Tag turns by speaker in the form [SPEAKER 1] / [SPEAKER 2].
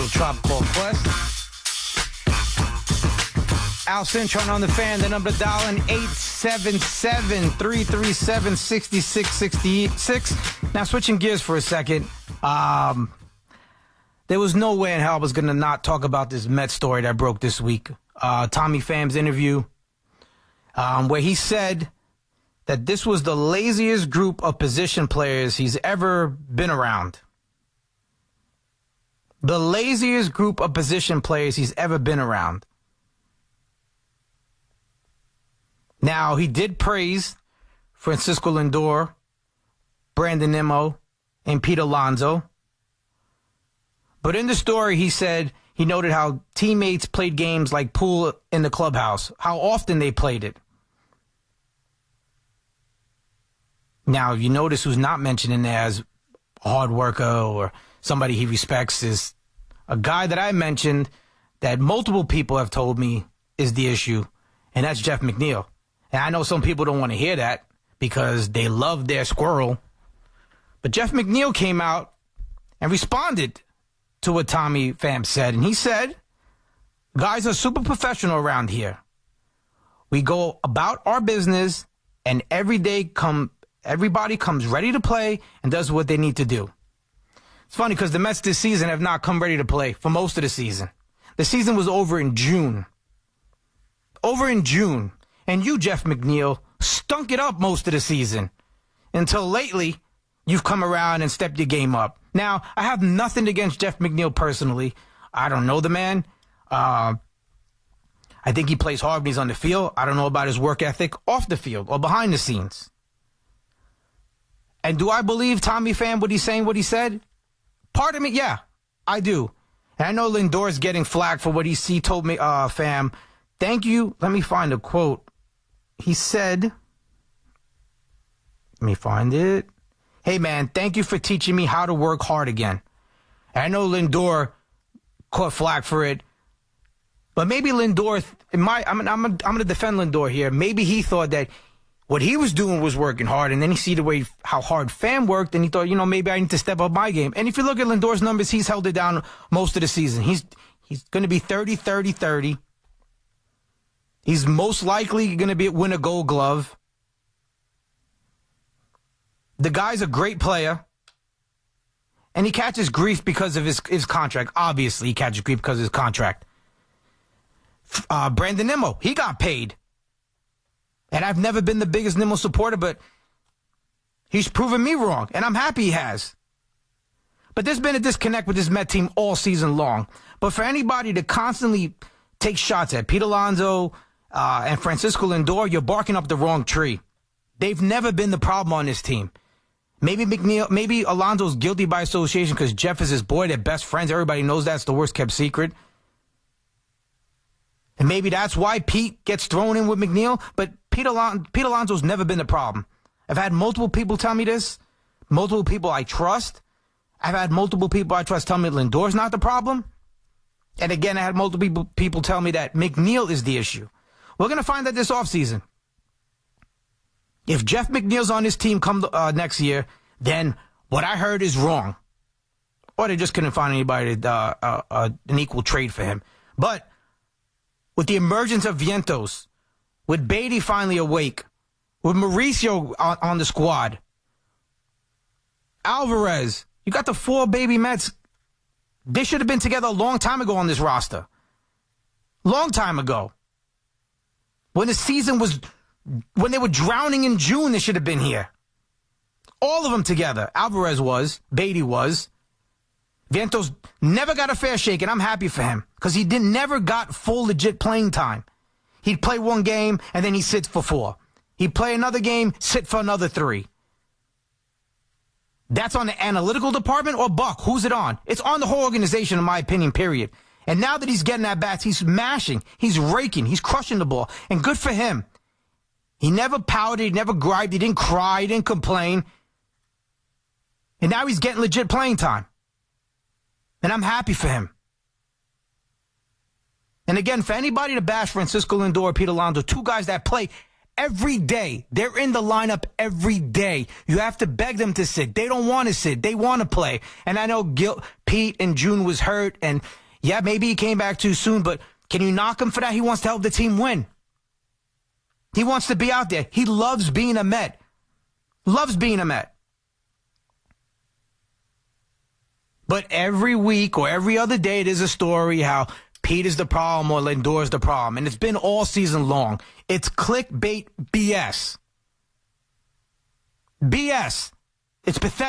[SPEAKER 1] Tropical Quest. Al Cintron on the fan. The number to dial in 877-337-6666. Now, switching gears for a second. There was no way in hell I was going to not talk about this Mets story that broke this week. Tommy Pham's interview, where he said that this was the laziest group of position players he's ever been around. The laziest group of position players he's ever been around. Now, he did praise Francisco Lindor, Brandon Nimmo, and Pete Alonso. But in the story, he said he noted how teammates played games like pool in the clubhouse, how often they played it. Now, you notice who's not mentioned in there as a hard worker or somebody he respects is a guy that I mentioned that multiple people have told me is the issue, and that's Jeff McNeil. And I know some people don't want to hear that because they love their squirrel. But Jeff McNeil came out and responded to what Tommy Pham said. And he said, guys are super professional around here. We go about our business and everybody comes ready to play and does what they need to do. It's funny because the Mets this season have not come ready to play for most of the season. The season was over in June. And you, Jeff McNeil, stunk it up most of the season. Until lately, you've come around and stepped your game up. Now, I have nothing against Jeff McNeil personally. I don't know the man. I think he plays hard when he's on the field. I don't know about his work ethic off the field or behind the scenes. And do I believe Tommy Pham what he's saying, what he said? Part of me, yeah, I do. And I know Lindor's getting flack for what he told me, Pham. Thank you. Let me find a quote. He said, let me find it. Hey, man, thank you for teaching me how to work hard again. And I know Lindor caught flack for it. But maybe Lindor, I'm going to defend Lindor here. Maybe he thought that what he was doing was working hard, and then he see the way how hard Pham worked, and he thought, maybe I need to step up my game. And if you look at Lindor's numbers, he's held it down most of the season. He's going to be 30-30-30. He's most likely going to win a Gold Glove. The guy's a great player, and he catches grief because of his contract. Obviously, he catches grief because of his contract. Brandon Nimmo, he got paid. And I've never been the biggest Nimmo supporter, but he's proven me wrong, and I'm happy he has. But there's been a disconnect with this Met team all season long. But for anybody to constantly take shots at Pete Alonso and Francisco Lindor, you're barking up the wrong tree. They've never been the problem on this team. Maybe Alonso's guilty by association because Jeff is his boy. They're best friends. Everybody knows that's the worst kept secret. And maybe that's why Pete gets thrown in with McNeil. But Pete Alonso's never been the problem. I've had multiple people tell me this. Multiple people I trust. I've had multiple people I trust tell me Lindor's not the problem. And again, I had multiple people tell me that McNeil is the issue. We're going to find out this offseason. If Jeff McNeil's on his team come next year, then what I heard is wrong. Or they just couldn't find anybody an equal trade for him. But with the emergence of Vientos, with Beatty finally awake, with Mauricio on the squad, Alvarez, you got the 4 baby Mets. They should have been together a long time ago on this roster. Long time ago. When the season was, when they were drowning in June, they should have been here. All of them together. Alvarez was, Beatty was. Vientos never got a fair shake, and I'm happy for him because he never got full legit playing time. He'd play one game, and then he sits for 4. He'd play another game, sit for another 3. That's on the analytical department or Buck? Who's it on? It's on the whole organization, in my opinion, period. And now that he's getting at bats, he's mashing, he's raking, he's crushing the ball, and good for him. He never pouted, he never griped, he didn't cry, he didn't complain. And now he's getting legit playing time. And I'm happy for him. And again, for anybody to bash Francisco Lindor or Pete Alonso, 2 guys that play every day. They're in the lineup every day. You have to beg them to sit. They don't want to sit. They want to play. And I know Pete in June was hurt, and yeah, maybe he came back too soon, but can you knock him for that? He wants to help the team win. He wants to be out there. He loves being a Met. Loves being a Met. But every week or every other day, there's a story how Pete is the problem or Lindor is the problem. And it's been all season long. It's clickbait BS. BS. It's pathetic.